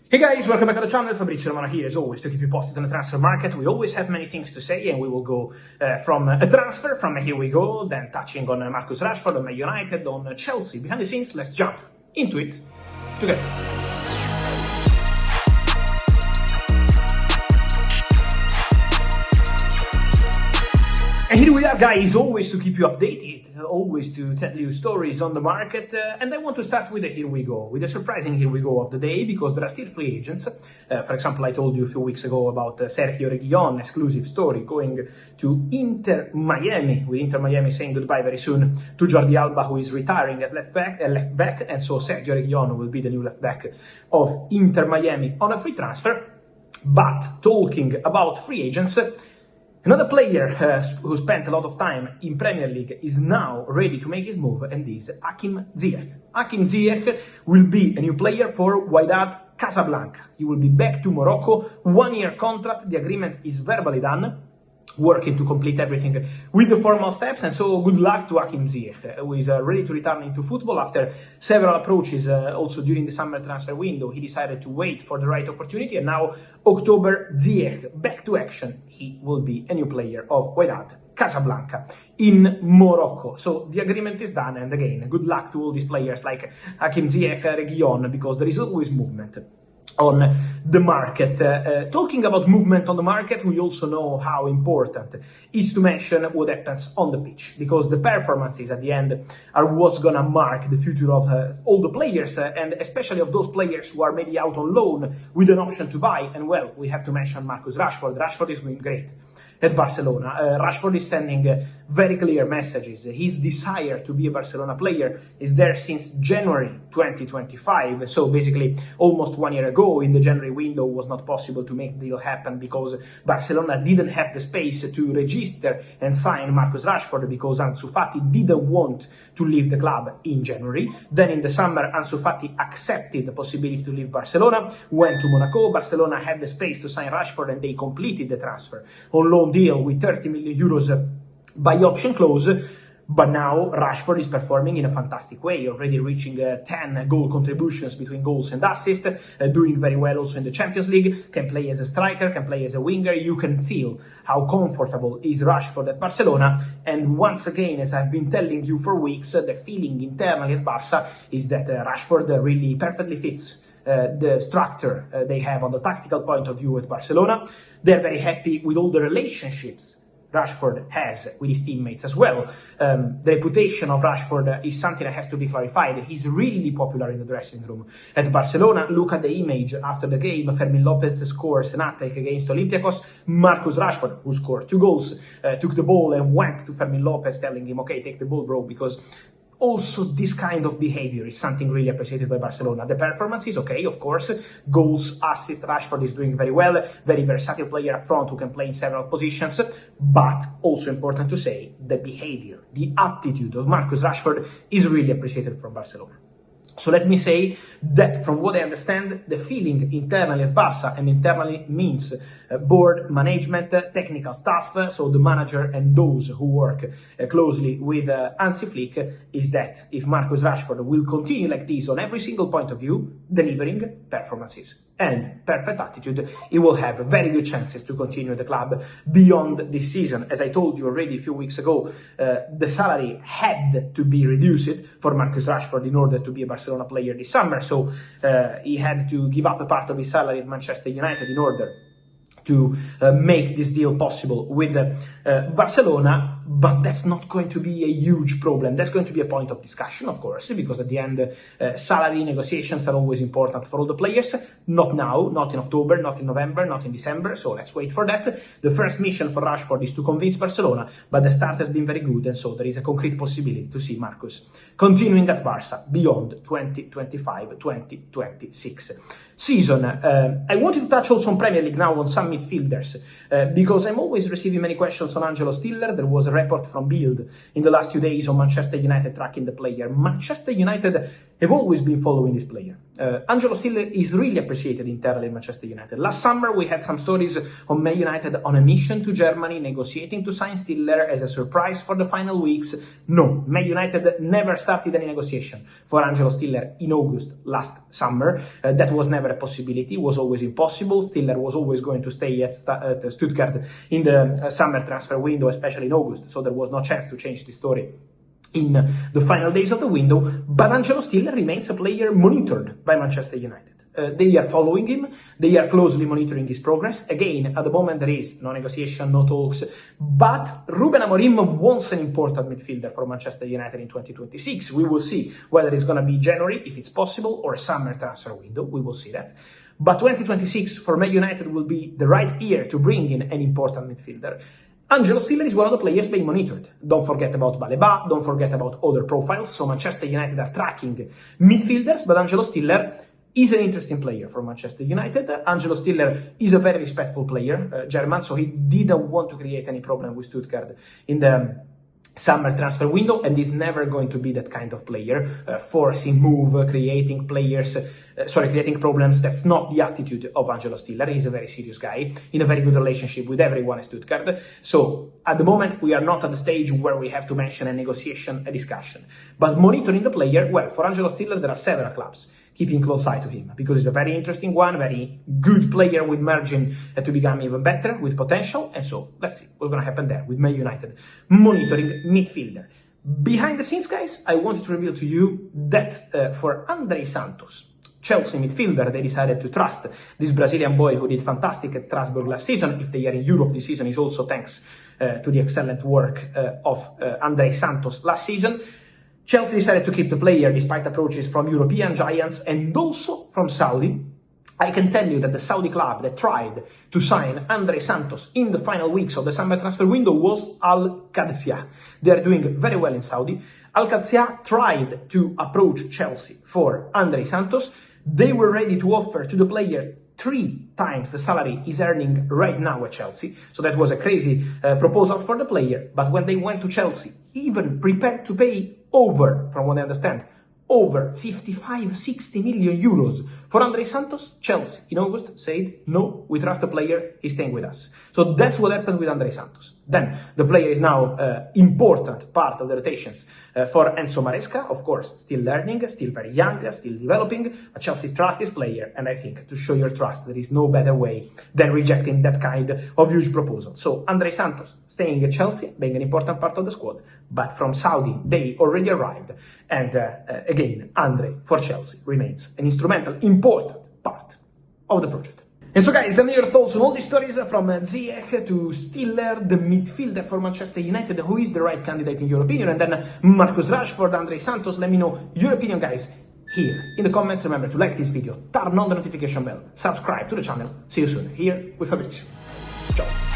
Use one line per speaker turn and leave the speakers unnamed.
Hey guys, welcome back to the channel. Fabrizio Romano here, as always, to keep you posted on the transfer market. We always have many things to say, and we will go from a transfer, from here we go, then touching on Marcus Rashford, on Man United, on Chelsea. Behind the scenes, let's jump into it together. And here we are, guys, always to keep you updated, always to tell you stories on the market. And I want to start with a here we go, with a surprising here we go of the day, because there are still free agents. For example, I told you a few weeks ago about Sergio Reguilón, exclusive story, going to Inter Miami, with Inter Miami saying goodbye very soon to Jordi Alba, who is retiring at left back, and so Sergio Reguilón will be the new left back of Inter Miami on a free transfer. But talking about free agents, another player who spent a lot of time in Premier League is now ready to make his move, and this is Hakim Ziyech. Hakim Ziyech will be a new player for Wydad Casablanca. He will be back to Morocco, 1-year contract, the agreement is verbally done, working to complete everything with the formal steps, and so good luck to Hakim Ziyech, who is ready to return into football after several approaches. Also during the summer transfer window, he decided to wait for the right opportunity, and now October, Ziyech back to action. He will be a new player of Wydad Casablanca in Morocco. So the agreement is done, and again, good luck to all these players like Hakim Ziyech, Reguilón, because there is always movement on the market. Talking about movement on the market, we also know how important is to mention what happens on the pitch, because the performances at the end are what's gonna mark the future of all the players, and especially of those players who are maybe out on loan with an option to buy. And well, we have to mention Marcus Rashford. Rashford is doing great at Barcelona. Rashford is sending very clear messages. His desire to be a Barcelona player is there since January 2025. So basically almost 1 year ago, in the January window, was not possible to make the deal happen because Barcelona didn't have the space to register and sign Marcus Rashford, because Ansu Fati didn't want to leave the club in January. Then in the summer, Ansu Fati accepted the possibility to leave Barcelona, went to Monaco. Barcelona had the space to sign Rashford, and they completed the transfer on loan deal with 30 million euros by option clause. But now Rashford is performing in a fantastic way, already reaching 10 goal contributions between goals and assists, doing very well also in the Champions League, can play as a striker, can play as a winger. You can feel how comfortable is Rashford at Barcelona. And once again, as I've been telling you for weeks, the feeling internally at Barca is that Rashford really perfectly fits the structure they have on the tactical point of view at Barcelona. They're very happy with all the relationships Rashford has with his teammates as well. The reputation of Rashford is something that has to be clarified. He's really popular in the dressing room at Barcelona. Look at the image after the game. Fermin Lopez scores an hat-trick against Olympiacos. Marcus Rashford, who scored 2 goals, took the ball and went to Fermin Lopez telling him, okay, take the ball, bro, because also this kind of behavior is something really appreciated by Barcelona. The performance is okay, of course. Goals, assists, Rashford is doing very well. Very versatile player up front who can play in several positions. But also important to say, the behavior, the attitude of Marcus Rashford is really appreciated from Barcelona. So let me say that from what I understand, the feeling internally at Barca, and internally means board, management, technical staff, so the manager and those who work closely with Hansi Flick, is that if Marcus Rashford will continue like this on every single point of view, delivering performances and perfect attitude, he will have very good chances to continue the club beyond this season. As I told you already a few weeks ago, the salary had to be reduced for Marcus Rashford in order to be a Barcelona player this summer. So he had to give up a part of his salary at Manchester United in order to make this deal possible with Barcelona. But that's not going to be a huge problem. That's going to be a point of discussion, of course, because at the end, salary negotiations are always important for all the players. Not now, not in October, not in November, not in December. So let's wait for that. The first mission for Rashford is to convince Barcelona, but the start has been very good, and so there is a concrete possibility to see Marcus continuing at Barca beyond 2025-2026 season. I wanted to touch also on Premier League now, on some midfielders, because I'm always receiving many questions on Angelo Stiller. There was a report from Bild in the last few days on Manchester United tracking the player. Manchester United have always been following this player. Angelo Stiller is really appreciated internally in Manchester United. Last summer, we had some stories on Man United on a mission to Germany, negotiating to sign Stiller as a surprise for the final weeks. No, Man United never started any negotiation for Angelo Stiller in August last summer. That was never a possibility, was always impossible. Stiller was always going to stay at Stuttgart in the summer transfer window, especially in August, so there was no chance to change the story in the final days of the window. But Angelo Stiller remains a player monitored by Manchester United. They are following him, they are closely monitoring his progress. Again, at the moment there is no negotiation, no talks, but Ruben Amorim wants an important midfielder for Manchester United in 2026. We will see whether it's going to be January, if it's possible, or a summer transfer window. We will see that. But 2026 for Man United will be the right year to bring in an important midfielder. Angelo Stiller is one of the players being monitored. Don't forget about Baleba, don't forget about other profiles. So Manchester United are tracking midfielders, but Angelo Stiller is an interesting player for Manchester United. Angelo Stiller is a very respectful player, German, so he didn't want to create any problem with Stuttgart in the summer transfer window, and is never going to be that kind of player, forcing move, creating problems. That's not the attitude of Angelo Stiller. He's a very serious guy in a very good relationship with everyone at Stuttgart. So at the moment, we are not at the stage where we have to mention a negotiation, a discussion. But monitoring the player, well, for Angelo Stiller, there are several clubs keeping close eye to him, because he's a very interesting one, very good player with margin to become even better, with potential. And so let's see what's going to happen there with Man United monitoring midfielder. Behind the scenes, guys, I wanted to reveal to you that for Andrey Santos, Chelsea midfielder, they decided to trust this Brazilian boy who did fantastic at Strasbourg last season. If they are in Europe this season, is also thanks to the excellent work of Andrey Santos last season. Chelsea decided to keep the player despite approaches from European giants and also from Saudi. I can tell you that the Saudi club that tried to sign Andrey Santos in the final weeks of the summer transfer window was Al Qadsiya. They are doing very well in Saudi. Al Qadsiya tried to approach Chelsea for Andrey Santos. They were ready to offer to the player 3 times the salary he's earning right now at Chelsea. So that was a crazy proposal for the player. But when they went to Chelsea, even prepared to pay over, from what I understand, over 55-60 million euros for Andrey Santos, Chelsea in August said, no, we trust the player, he's staying with us. So that's what happened with Andrey Santos. Then the player is now important part of the rotations for Enzo Maresca, of course, still learning, still very young, still developing, but Chelsea trusts this player, and I think to show your trust, there is no better way than rejecting that kind of huge proposal. So Andrey Santos staying at Chelsea, being an important part of the squad, but from Saudi, they already arrived, and again, Andrey for Chelsea remains an instrumental, important part of the project. And so guys, let me know your thoughts on all these stories from Ziyech to Stiller, the midfielder for Manchester United, who is the right candidate in your opinion, and then Marcus Rashford, Andrey Santos. Let me know your opinion, guys, here in the comments. Remember to like this video, turn on the notification bell, subscribe to the channel. See you soon, here with Fabrizio. Ciao.